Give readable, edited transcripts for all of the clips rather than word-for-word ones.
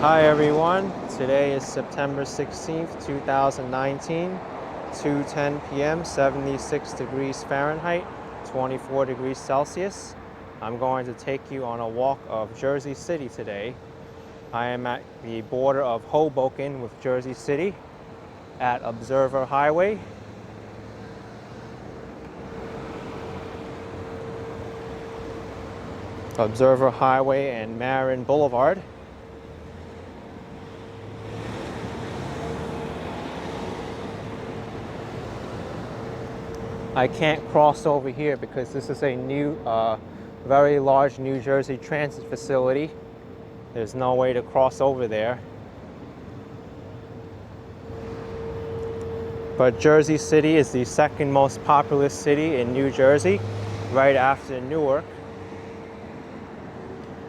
Hi everyone, today is September 16th, 2019, 2:10 p.m., 76 degrees Fahrenheit, 24 degrees Celsius. I'm going to take you on a walk of Jersey City today. I am at the border of Hoboken with Jersey City at Observer Highway. Observer Highway and Marin Boulevard. I can't cross over here because this is a new, very large New Jersey Transit facility. There's no way to cross over there. But Jersey City is the second most populous city in New Jersey, right after Newark.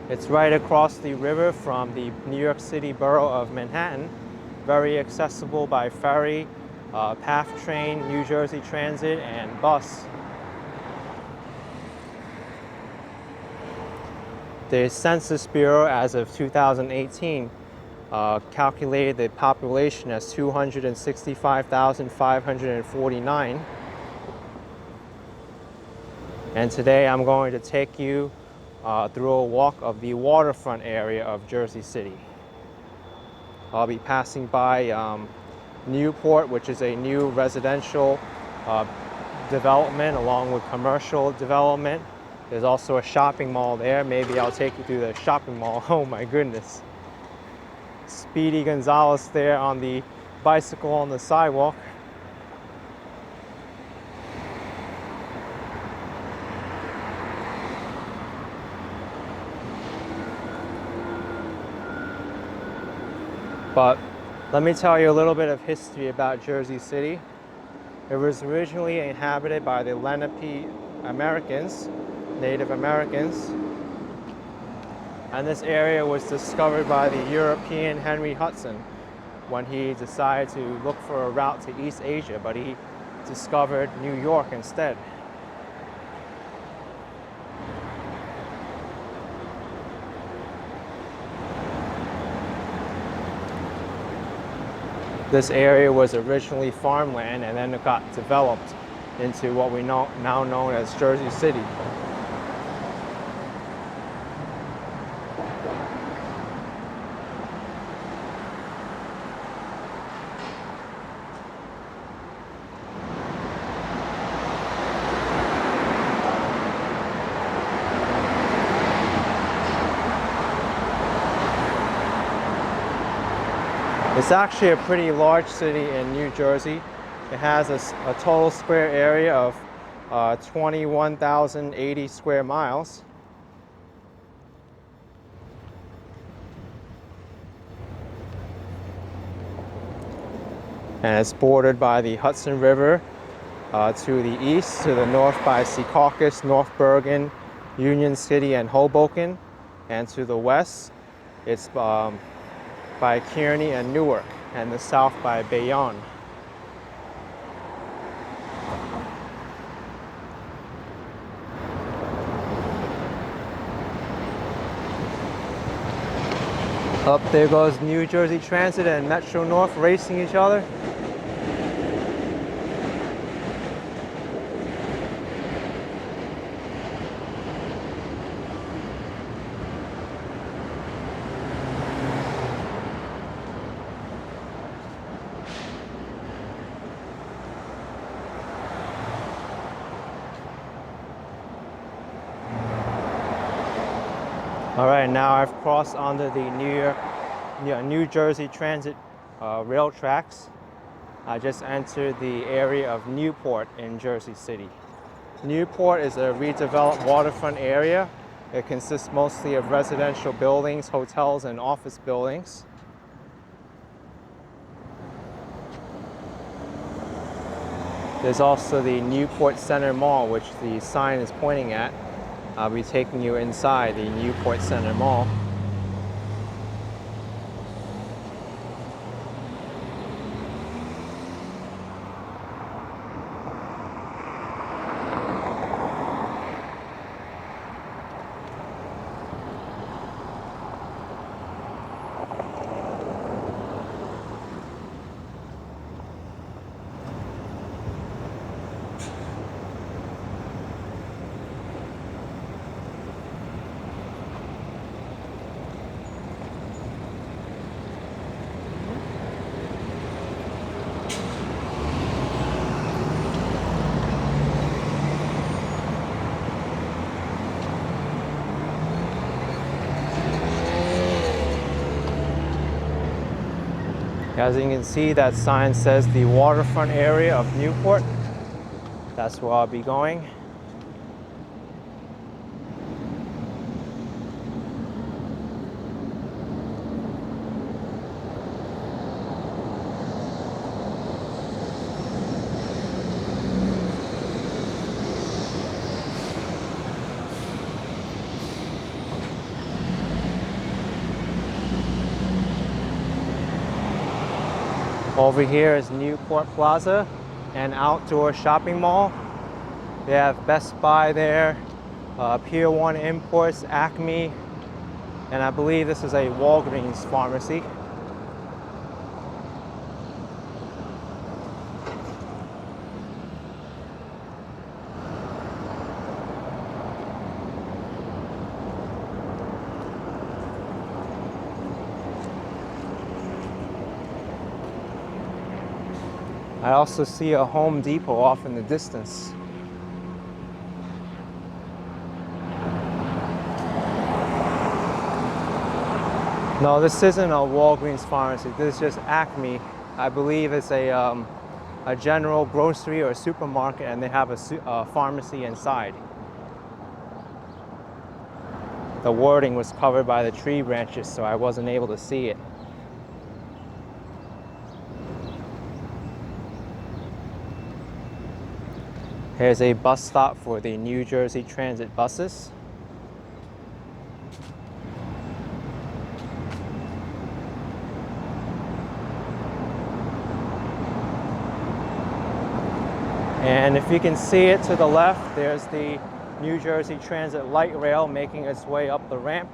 It's right across the river from the New York City borough of Manhattan. Very accessible by ferry, PATH train, New Jersey Transit, and bus. The Census Bureau, as of 2018, calculated the population as 265,549. And today I'm going to take you through a walk of the waterfront area of Jersey City. I'll be passing by Newport, which is a new residential development along with commercial development. There's also a shopping mall there. Maybe I'll take you through the shopping mall. Oh my goodness. Speedy Gonzalez there on the bicycle on the sidewalk. But let me tell you a little bit of history about Jersey City. It was originally inhabited by the Lenape Americans, Native Americans. And this area was discovered by the European Henry Hudson when he decided to look for a route to East Asia, but he discovered New York instead. This area was originally farmland, and then it got developed into what we now know as Jersey City. It's actually a pretty large city in New Jersey. It has a total square area of 21,080 square miles. And it's bordered by the Hudson River to the east, to the north by Secaucus, North Bergen, Union City, and Hoboken. And to the west, it's by Kearny and Newark, and the south by Bayonne. Up there goes New Jersey Transit and Metro North racing each other. All right, now I've crossed onto the New Jersey Transit rail tracks. I just entered the area of Newport in Jersey City. Newport is a redeveloped waterfront area. It consists mostly of residential buildings, hotels, and office buildings. There's also the Newport Center Mall, which the sign is pointing at. I'll be taking you inside the Newport Center Mall. As you can see, that sign says the waterfront area of Newport. That's where I'll be going. Over here is Newport Plaza, an outdoor shopping mall. They have Best Buy there, Pier 1 Imports, Acme, and I believe this is a Walgreens pharmacy. I also see a Home Depot off in the distance. No, this isn't a Walgreens pharmacy. This is just Acme. I believe it's a general grocery or supermarket, and they have a pharmacy inside. The wording was covered by the tree branches, so I wasn't able to see it. Here's a bus stop for the New Jersey Transit buses. And if you can see it to the left, there's the New Jersey Transit light rail making its way up the ramp.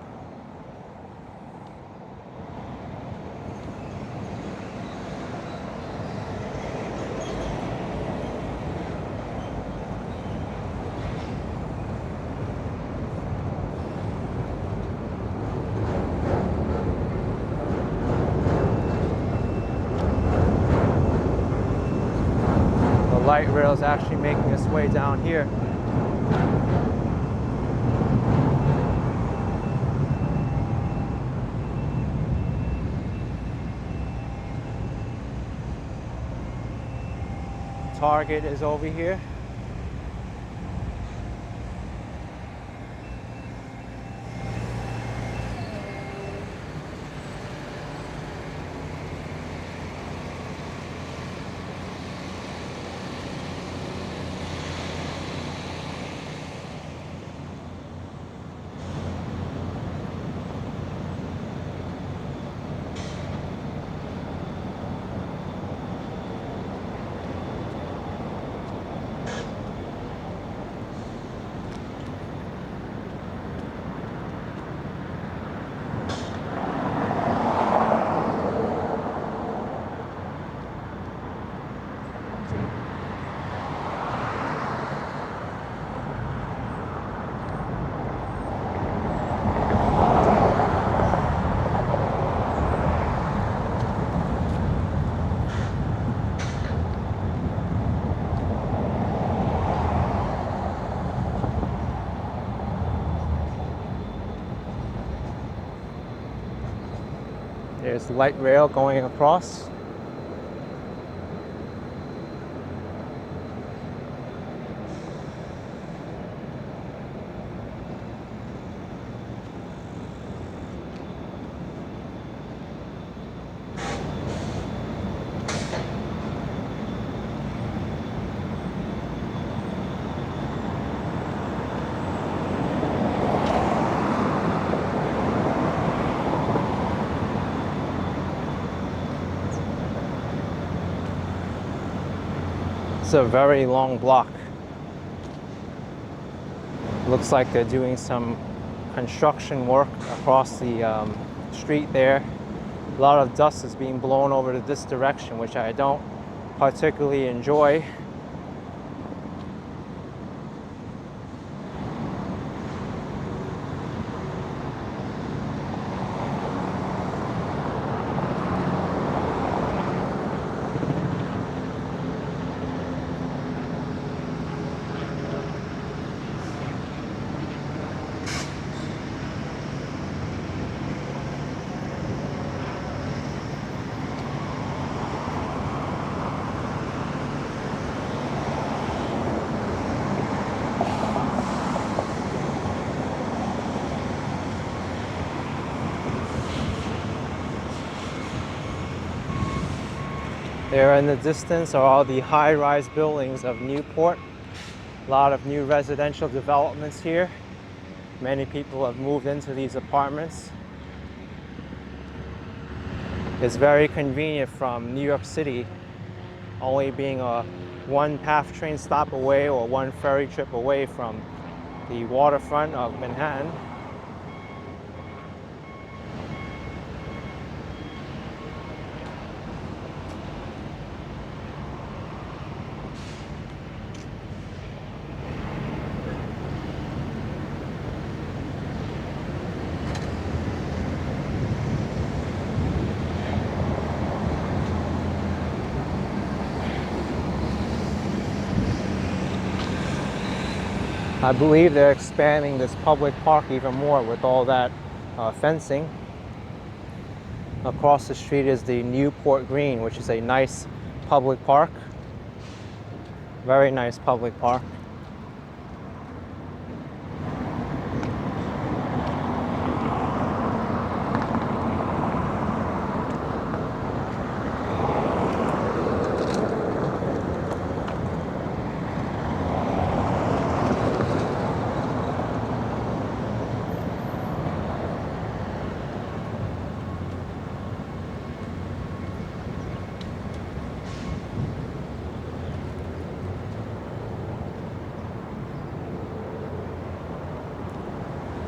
Light rail is actually making its way down here. Target is over here. There's the light rail going across. It's a very long block. Looks like they're doing some construction work across the street there. A lot of dust is being blown over to this direction, which I don't particularly enjoy. There in the distance are all the high-rise buildings of Newport. A lot of new residential developments here. Many people have moved into these apartments. It's very convenient from New York City, only being a one PATH train stop away or one ferry trip away from the waterfront of Manhattan. I believe they're expanding this public park even more with all that fencing. Across the street is the Newport Green, which is a nice public park. Very nice public park.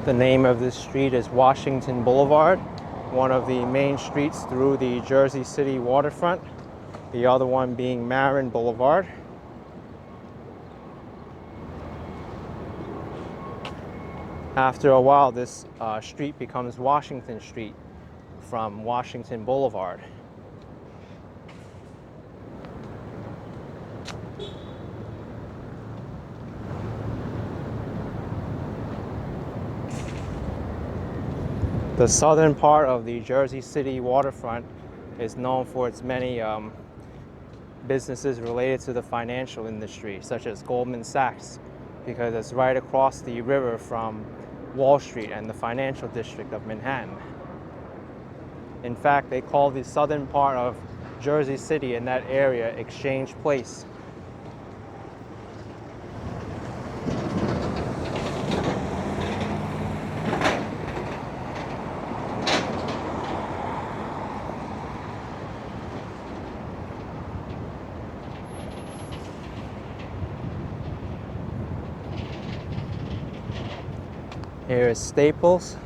The name of this street is Washington Boulevard, one of the main streets through the Jersey City waterfront, the other one being Marin Boulevard. After a while, this street becomes Washington Street from Washington Boulevard. The southern part of the Jersey City waterfront is known for its many businesses related to the financial industry, such as Goldman Sachs, because it's right across the river from Wall Street and the financial district of Manhattan. In fact, they call the southern part of Jersey City in that area Exchange Place. Here is Staples.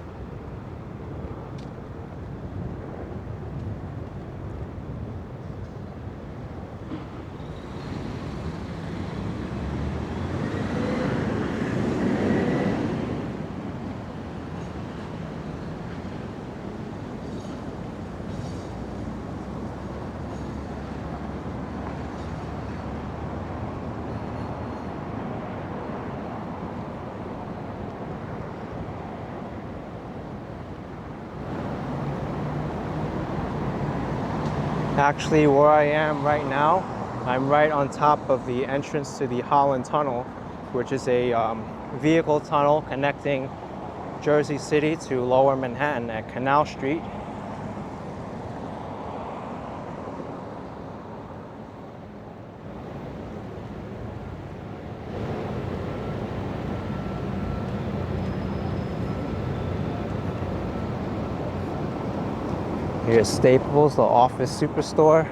Actually, where I am right now, I'm right on top of the entrance to the Holland Tunnel, which is a vehicle tunnel connecting Jersey City to Lower Manhattan at Canal Street. Here's Staples, the office superstore.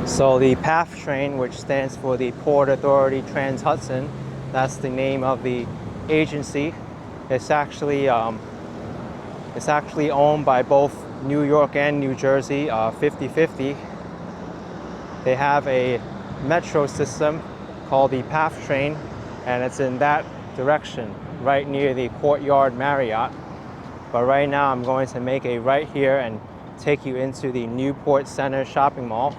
So the PATH train, which stands for the Port Authority Trans-Hudson, that's the name of the agency. It's actually owned by both New York and New Jersey 50-50. They have a metro system called the PATH train, and it's in that direction, right near the Courtyard Marriott. But right now I'm going to make a right here and take you into the Newport Center shopping mall.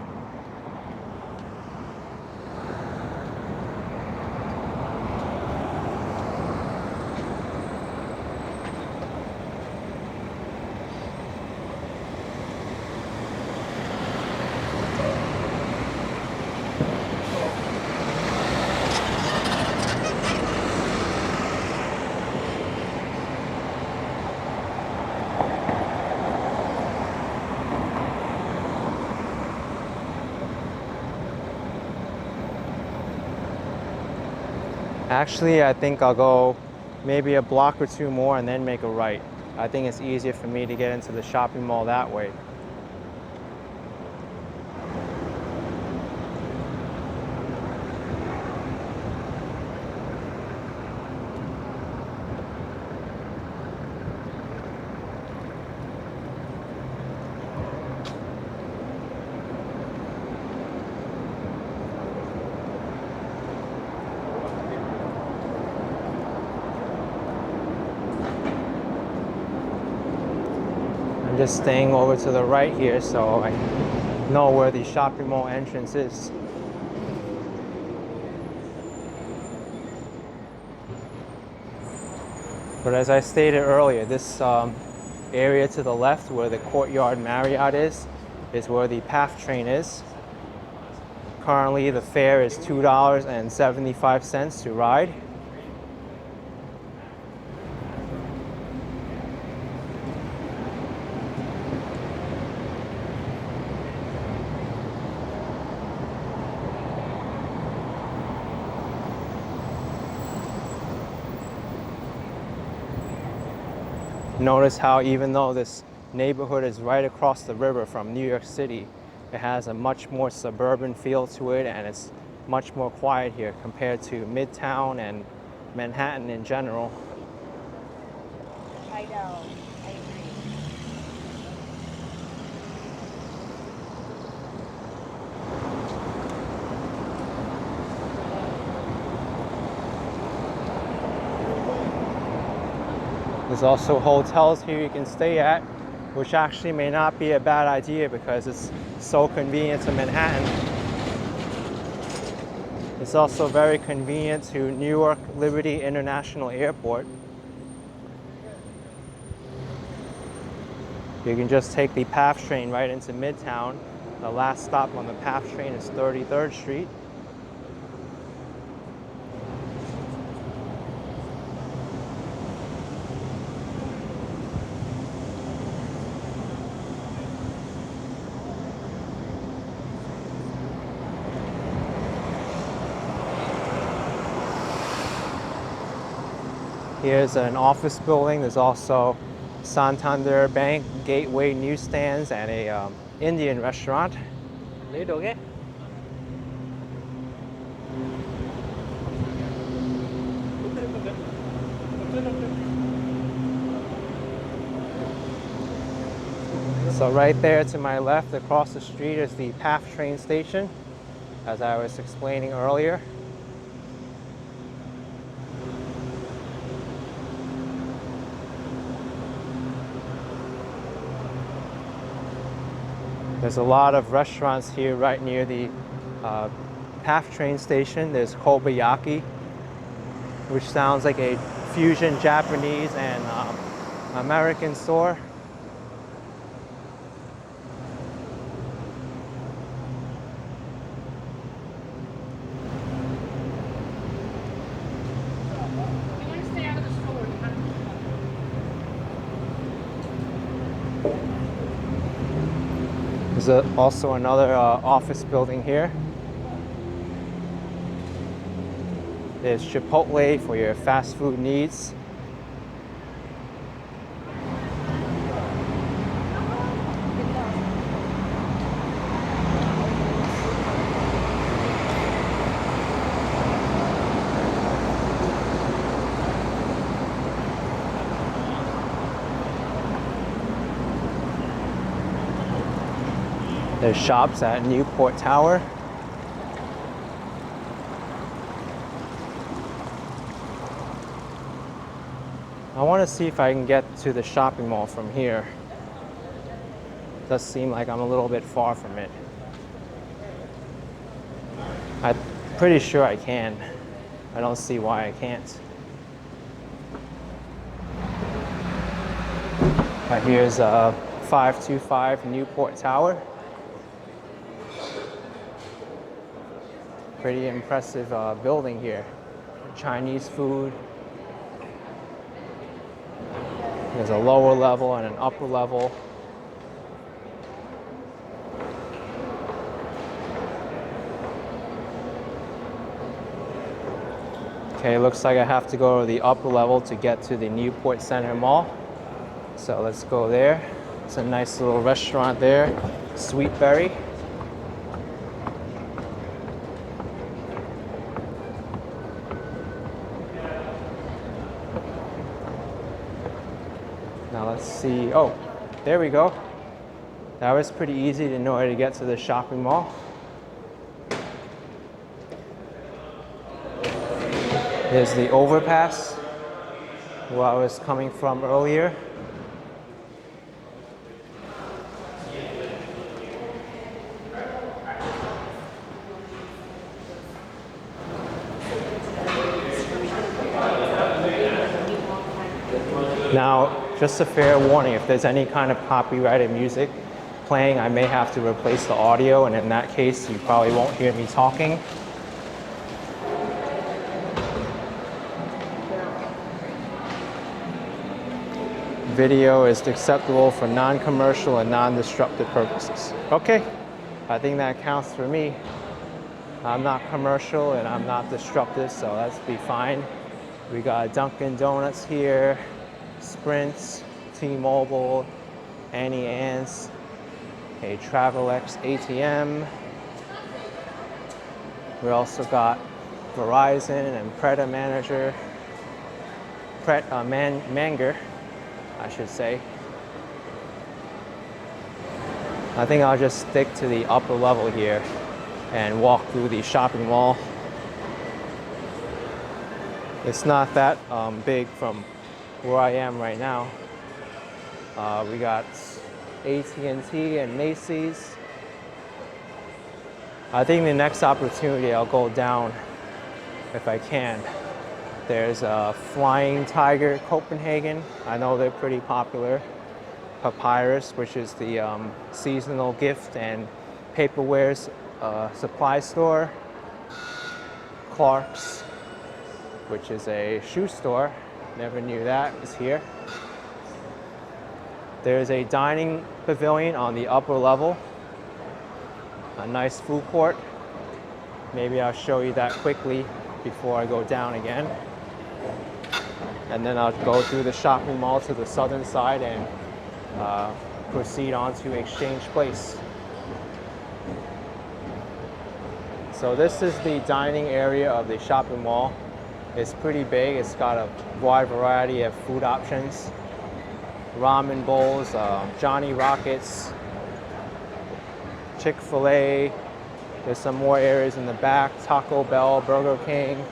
Actually, I think I'll go maybe a block or two more and then make a right. I think it's easier for me to get into the shopping mall that way. I'm just staying over to the right here so I know where the shopping mall entrance is. But as I stated earlier, this area to the left where the Courtyard Marriott is where the PATH train is. Currently the fare is $2.75 to ride. Notice how even though this neighborhood is right across the river from New York City, it has a much more suburban feel to it, and it's much more quiet here compared to Midtown and Manhattan in general. I know, I agree. There's also hotels here you can stay at, which actually may not be a bad idea because it's so convenient to Manhattan. It's also very convenient to Newark Liberty International Airport. You can just take the PATH train right into Midtown. The last stop on the PATH train is 33rd Street. Here's an office building. There's also Santander Bank, Gateway newsstands, and a Indian restaurant. So right there to my left, across the street, is the PATH train station, as I was explaining earlier. There's a lot of restaurants here right near the PATH train station. There's Kobayaki, which sounds like a fusion Japanese and American store. There's also another office building here. There's Chipotle for your fast food needs. There's shops at Newport Tower. I want to see if I can get to the shopping mall from here. It does seem like I'm a little bit far from it. I'm pretty sure I can. I don't see why I can't. Here's 525 Newport Tower. Pretty impressive building here. Chinese food. There's a lower level and an upper level. Okay, looks like I have to go to the upper level to get to the Newport Center Mall. So let's go there. It's a nice little restaurant there, Sweetberry. Now let's see, oh, there we go. That was pretty easy to know how to get to the shopping mall. There's the overpass where I was coming from earlier. Now, just a fair warning, if there's any kind of copyrighted music playing, I may have to replace the audio, and in that case, you probably won't hear me talking. Video is acceptable for non-commercial and non-disruptive purposes. Okay, I think that counts for me. I'm not commercial and I'm not disruptive, so let's be fine. We got Dunkin' Donuts here, Sprint, T-Mobile, Annie Ann's, a Travelex ATM. We also got Verizon and Preda Manager, Manger, I should say. I think I'll just stick to the upper level here and walk through the shopping mall. It's not that big from where I am right now. We got AT&T and Macy's. I think the next opportunity I'll go down if I can. There's Flying Tiger Copenhagen. I know they're pretty popular. Papyrus, which is the seasonal gift and paperware supply store. Clark's, which is a shoe store. Never knew that was here. There's a dining pavilion on the upper level. A nice food court. Maybe I'll show you that quickly before I go down again. And then I'll go through the shopping mall to the southern side and proceed on to Exchange Place. So this is the dining area of the shopping mall. It's pretty big. It's got a wide variety of food options. Ramen bowls, Johnny Rockets, Chick-fil-A. There's some more areas in the back. Taco Bell, Burger King,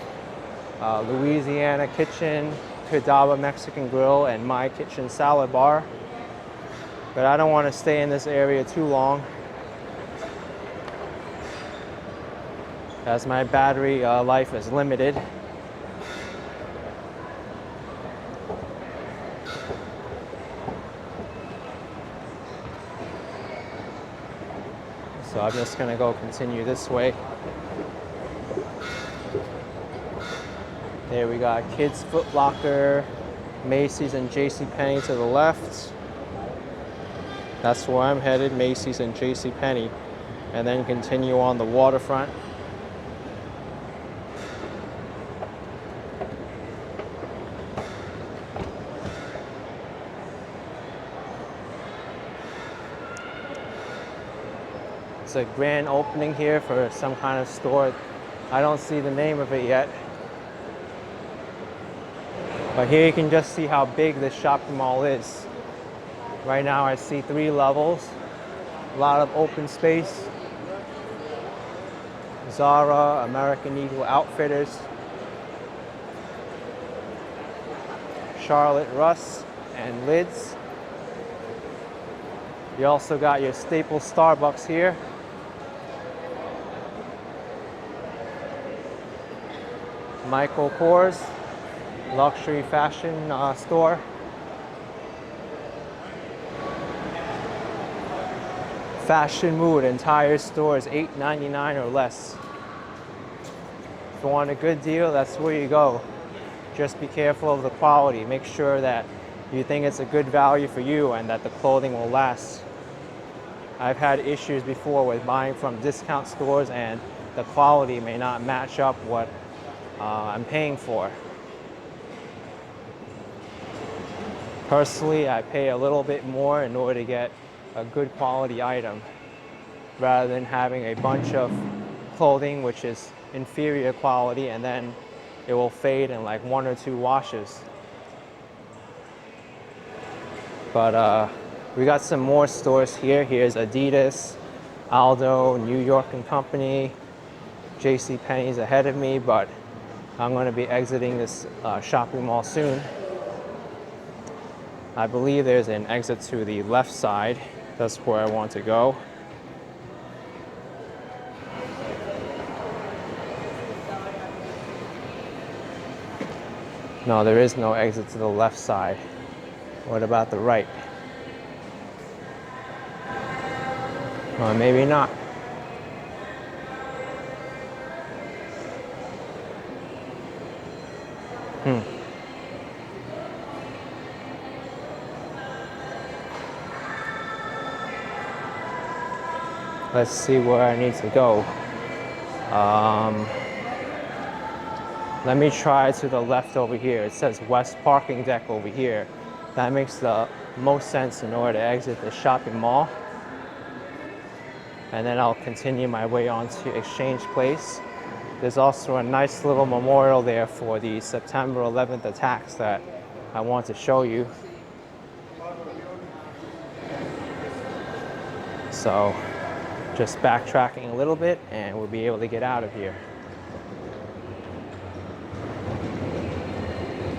Louisiana Kitchen, Cadaba Mexican Grill, and My Kitchen Salad Bar. But I don't want to stay in this area too long, as my battery life is limited. So I'm just gonna go continue this way. There we got Kids Foot Locker, Macy's and JCPenney to the left. That's where I'm headed, Macy's and JCPenney. And then continue on the waterfront. It's a grand opening here for some kind of store. I don't see the name of it yet. But here you can just see how big this shopping mall is. Right now I see 3 levels. A lot of open space. Zara, American Eagle Outfitters, Charlotte Russ, and Lids. You also got your staple Starbucks here. Michael Kors, luxury fashion store. Fashion Mood, entire store is $8.99 or less. If you want a good deal, that's where you go. Just be careful of the quality. Make sure that you think it's a good value for you and that the clothing will last. I've had issues before with buying from discount stores and the quality may not match up what I'm paying for. Personally, I pay a little bit more in order to get a good quality item rather than having a bunch of clothing which is inferior quality and then it will fade in like 1 or 2 washes. But we got some more stores here. Here's Adidas, Aldo, New York and Company, JCPenney's ahead of me, but I'm going to be exiting this shopping mall soon. I believe there's an exit to the left side. That's where I want to go. No, there is no exit to the left side. What about the right? Or maybe not. Let's see where I need to go. Let me try to the left over here. It says West Parking Deck over here. That makes the most sense in order to exit the shopping mall. And then I'll continue my way on to Exchange Place. There's also a nice little memorial there for the September 11th attacks that I want to show you. So, just backtracking a little bit and we'll be able to get out of here.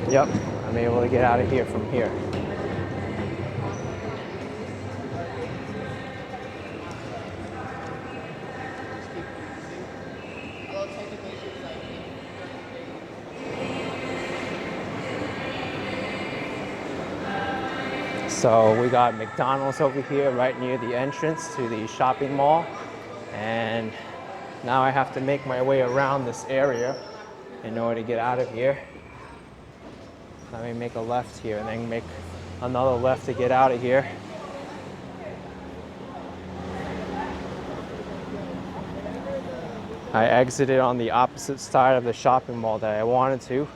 Yep, I'm able to get out of here from here. So we got McDonald's over here right near the entrance to the shopping mall. And now I have to make my way around this area in order to get out of here. Let me make a left here and then make another left to get out of here. I exited on the opposite side of the shopping mall that I wanted to.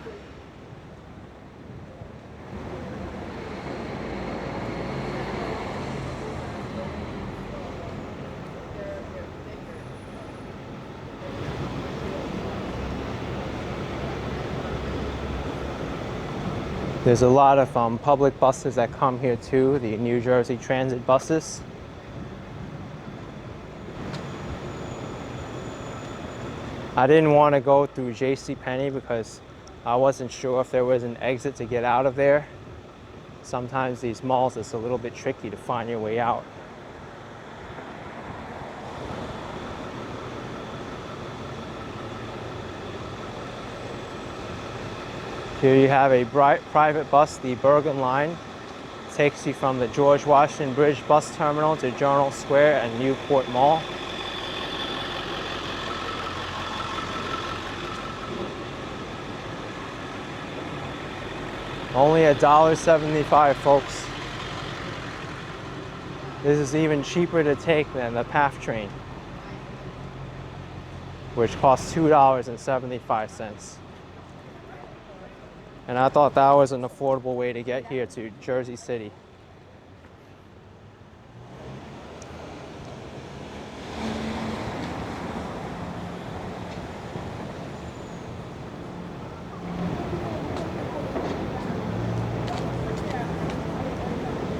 There's a lot of public buses that come here too, the New Jersey Transit buses. I didn't want to go through JCPenney because I wasn't sure if there was an exit to get out of there. Sometimes these malls, it's a little bit tricky to find your way out. Here you have a private bus, the Bergen Line. It takes you from the George Washington Bridge bus terminal to Journal Square and Newport Mall. Only $1.75, folks. This is even cheaper to take than the PATH train, which costs $2.75. And I thought that was an affordable way to get here to Jersey City.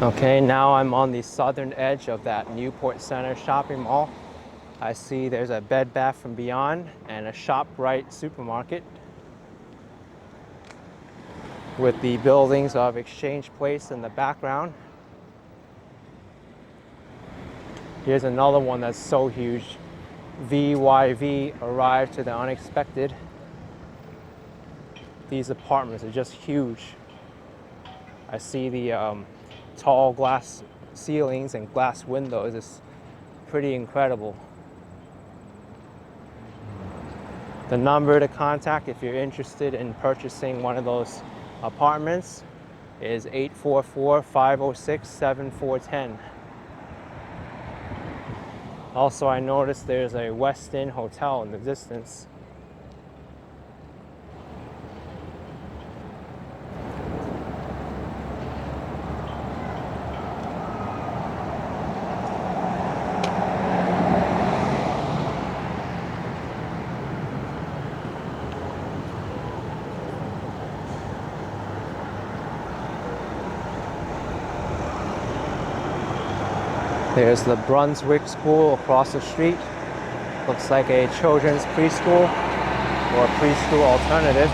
Okay, now I'm on the southern edge of that Newport Center shopping mall. I see there's a Bed Bath & Beyond and a ShopRite supermarket with the buildings of Exchange Place in the background. Here's another one that's so huge. VYV arrived to the unexpected. These apartments are just huge. I see the tall glass ceilings and glass windows. It's pretty incredible. The number to contact if you're interested in purchasing one of those apartments is 844-506-7410. Also, I noticed there's a Westin hotel in the distance. There's the Brunswick School across the street. Looks like a children's preschool or preschool alternative.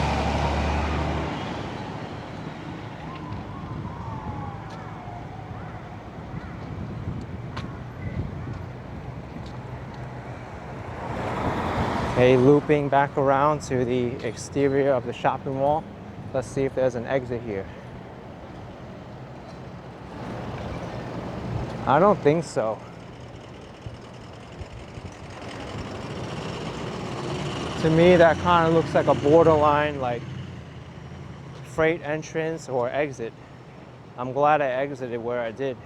Okay, looping back around to the exterior of the shopping mall. Let's see if there's an exit here. I don't think so. To me, that kind of looks like a borderline, like freight entrance or exit. I'm glad I exited where I did.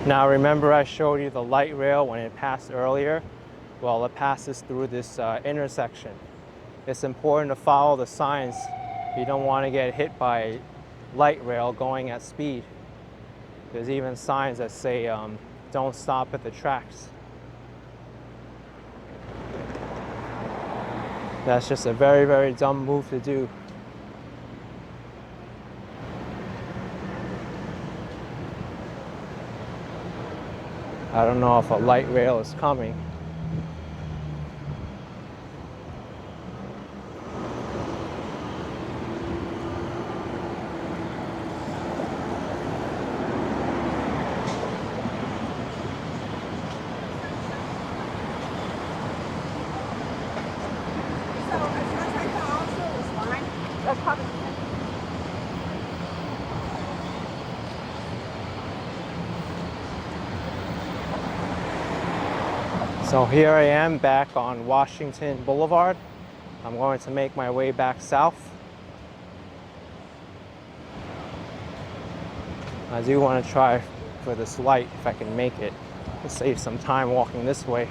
Now remember I showed you the light rail when it passed earlier? Well, it passes through this intersection. It's important to follow the signs. You don't want to get hit by light rail going at speed. There's even signs that say don't stop at the tracks. That's just a very, very dumb move to do. I don't know if a light rail is coming. So here I am back on Washington Boulevard. I'm going to make my way back south. I do want to try for this light if I can make it to save some time walking this way.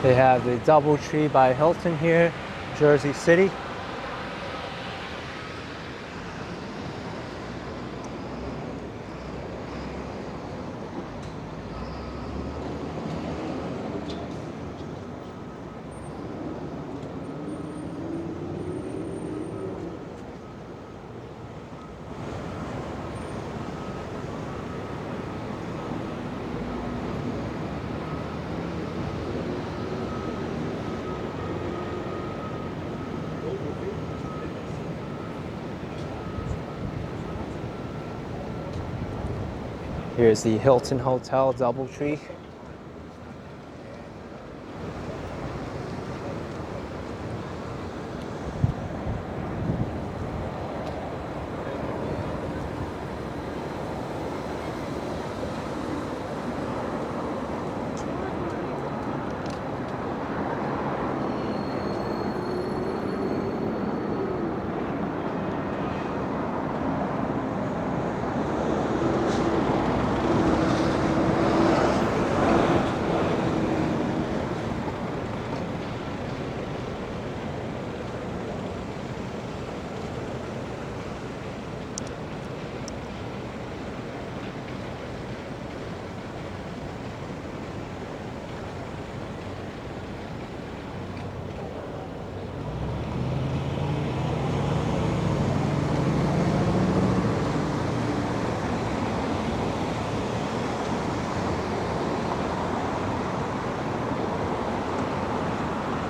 They have the DoubleTree by Hilton here, Jersey City. Here's the Hilton Hotel DoubleTree.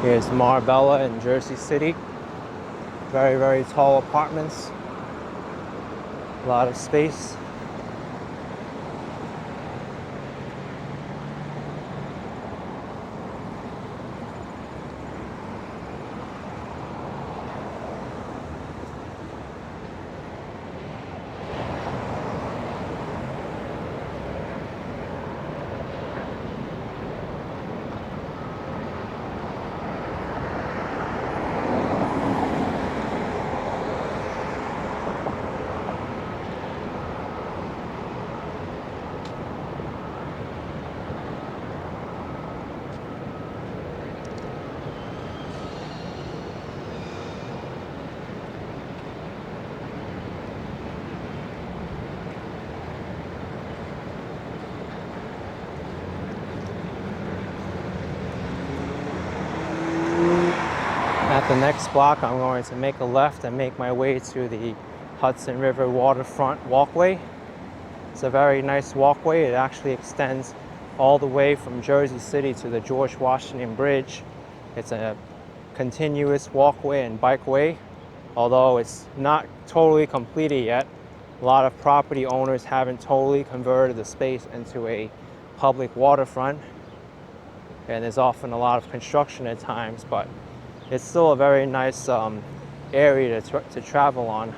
Here's Marbella in Jersey City. Very, very tall apartments. A lot of space. At the next block, I'm going to make a left and make my way to the Hudson River Waterfront walkway. It's a very nice walkway. It actually extends all the way from Jersey City to the George Washington Bridge. It's a continuous walkway and bikeway, although it's not totally completed yet. A lot of property owners haven't totally converted the space into a public waterfront, and there's often a lot of construction at times, but it's still a very nice area to travel on.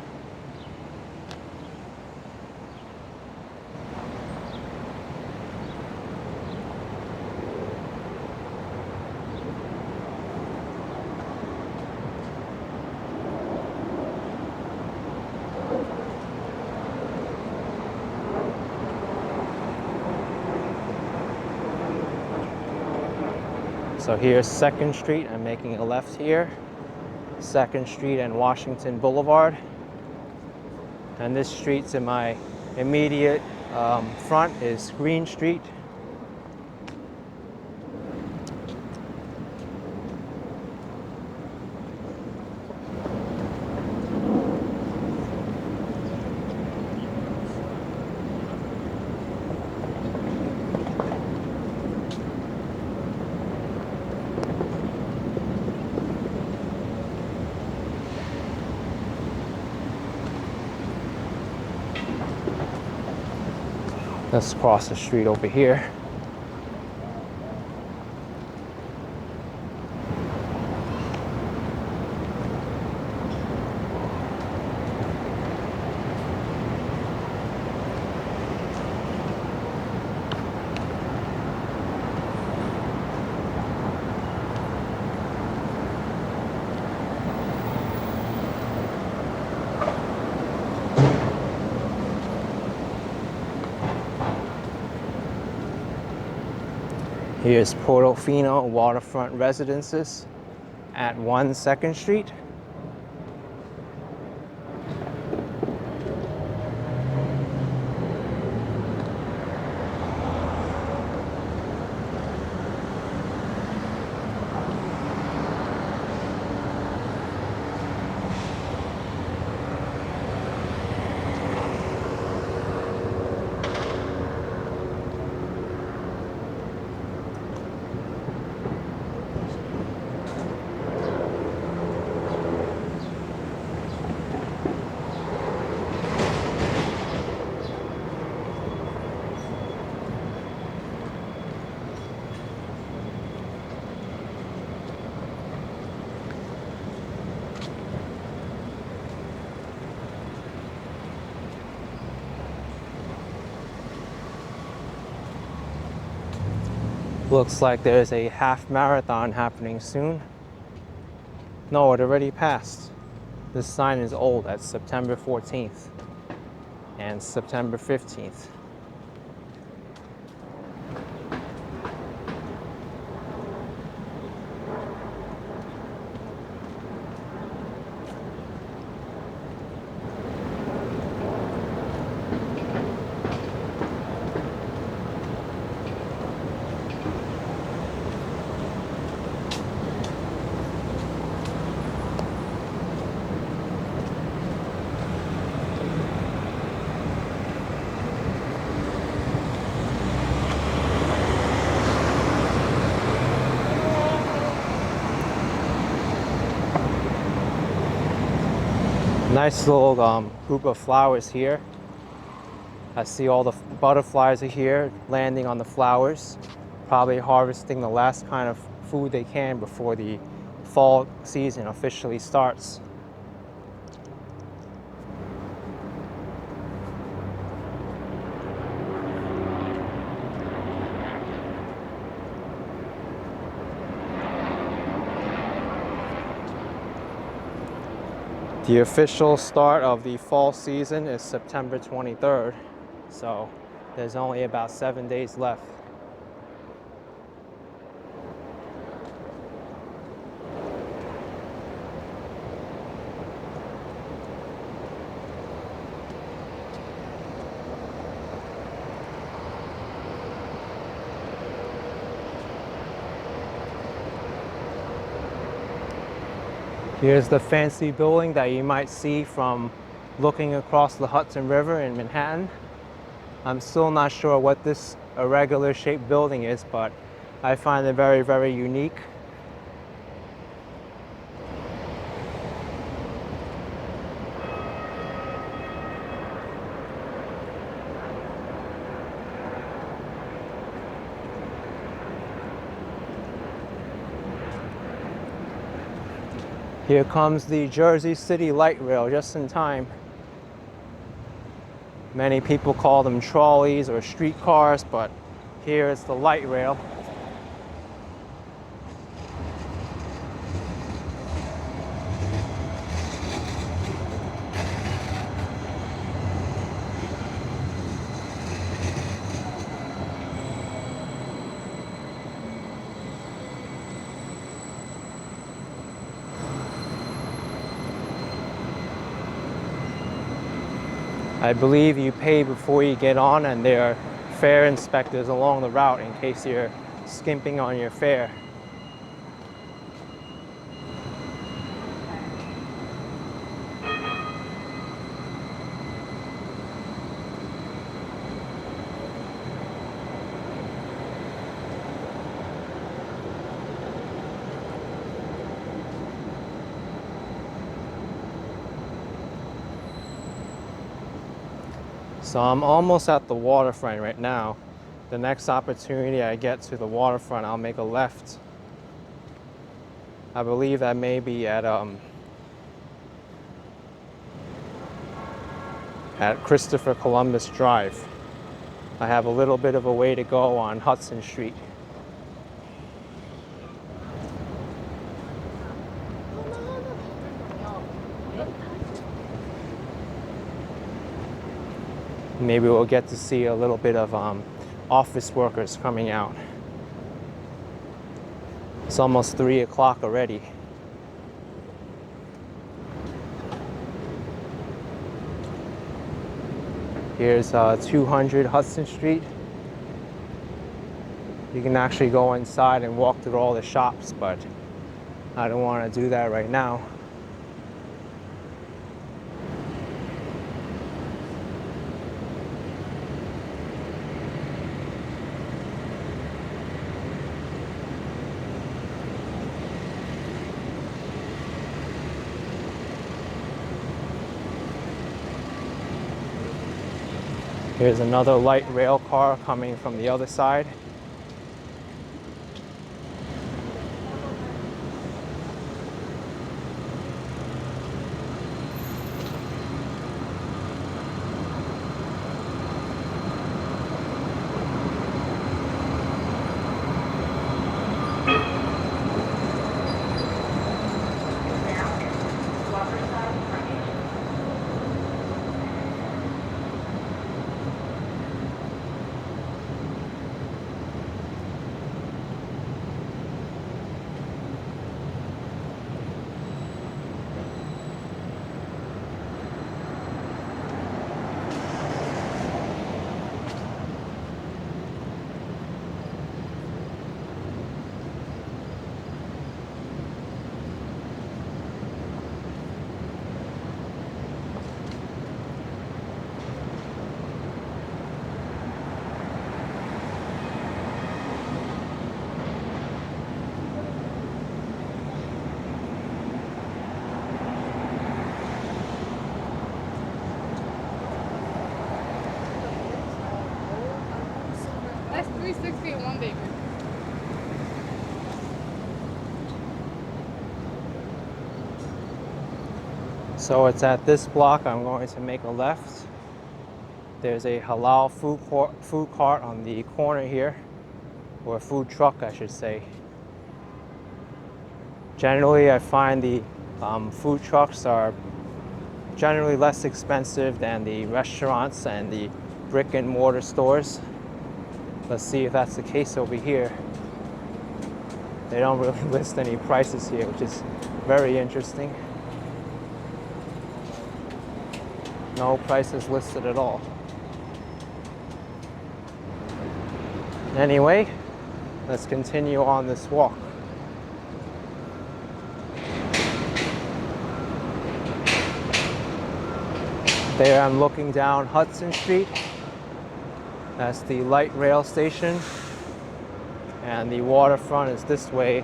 So here's 2nd Street. I'm making a left here. 2nd Street and Washington Boulevard. And this street to my immediate front is Green Street. Let's cross the street over here. Here's Portofino Waterfront Residences at 1 2nd Street. Looks like there's a half marathon happening soon. No, it already passed. This sign is old. That's September 14th and September 15th. Nice little group of flowers here. I see all the butterflies are here landing on the flowers, probably harvesting the last kind of food they can before the fall season officially starts. The official start of the fall season is September 23rd, so there's only about 7 days left. Here's the fancy building that you might see from looking across the Hudson River in Manhattan. I'm still not sure what this irregular shaped building is, but I find it very, very unique. Here comes the Jersey City light rail just in time. Many people call them trolleys or streetcars, but here it's the light rail. I believe you pay before you get on, and there are fare inspectors along the route in case you're skimping on your fare. So I'm almost at the waterfront right now. The next opportunity I get to the waterfront, I'll make a left. I believe that may be at Christopher Columbus Drive. I have a little bit of a way to go on Hudson Street. Maybe we'll get to see a little bit of office workers coming out. It's almost 3 o'clock already. Here's 200 Hudson Street. You can actually go inside and walk through all the shops, but I don't want to do that right now. Here's another light rail car coming from the other side. coffee and 1 bagel. So it's at this block. I'm going to make a left. There's a halal food cart on the corner here, or a food truck, I should say. Generally, I find the food trucks are generally less expensive than the restaurants and the brick and mortar stores. Let's see if that's the case over here. They don't really list any prices here, which is very interesting. No prices listed at all. Anyway, let's continue on this walk. There I'm looking down Hudson Street. That's the light rail station. And the waterfront is this way,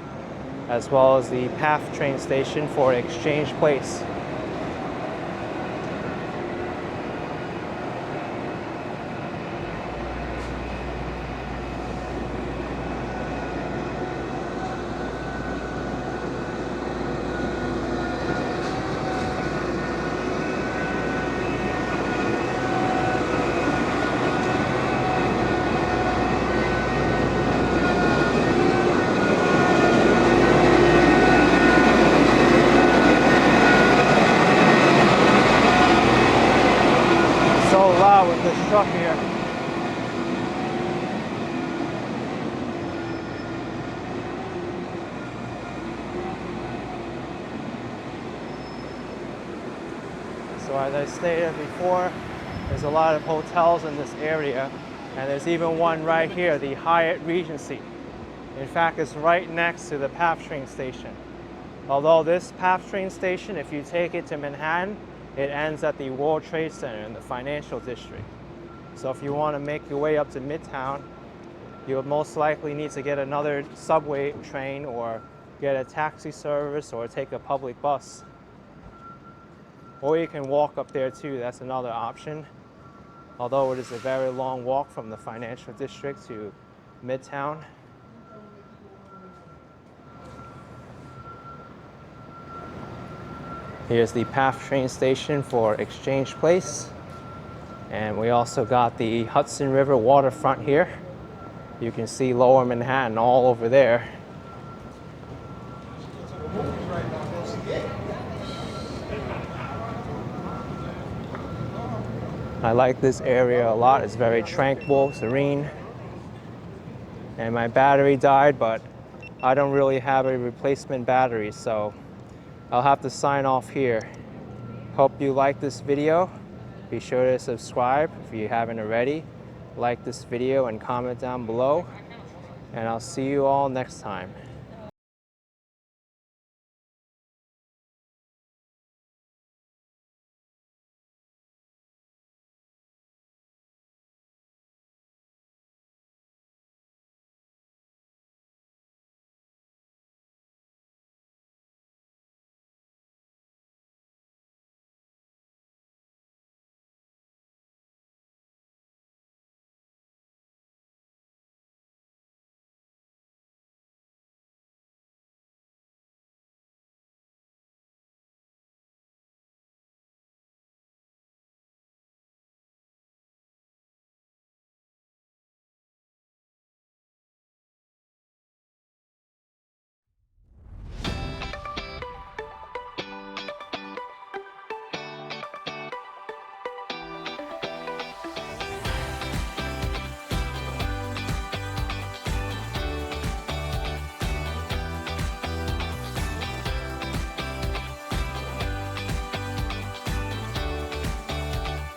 as well as the PATH train station for Exchange Place. With this truck here. So as I stated before, there's a lot of hotels in this area, and there's even one right here, the Hyatt Regency. In fact, it's right next to the PATH train station. Although this PATH train station, if you take it to Manhattan, it ends at the World Trade Center in the financial district. So if you want to make your way up to Midtown, you'll most likely need to get another subway train or get a taxi service or take a public bus. Or you can walk up there too, that's another option. Although it is a very long walk from the financial district to Midtown. Here's the PATH train station for Exchange Place. And we also got the Hudson River waterfront here. You can see Lower Manhattan all over there. I like this area a lot. It's very tranquil, serene. And my battery died, but I don't really have a replacement battery, so I'll have to sign off here. Hope you like this video. Be sure to subscribe if you haven't already. Like this video and comment down below. And I'll see you all next time.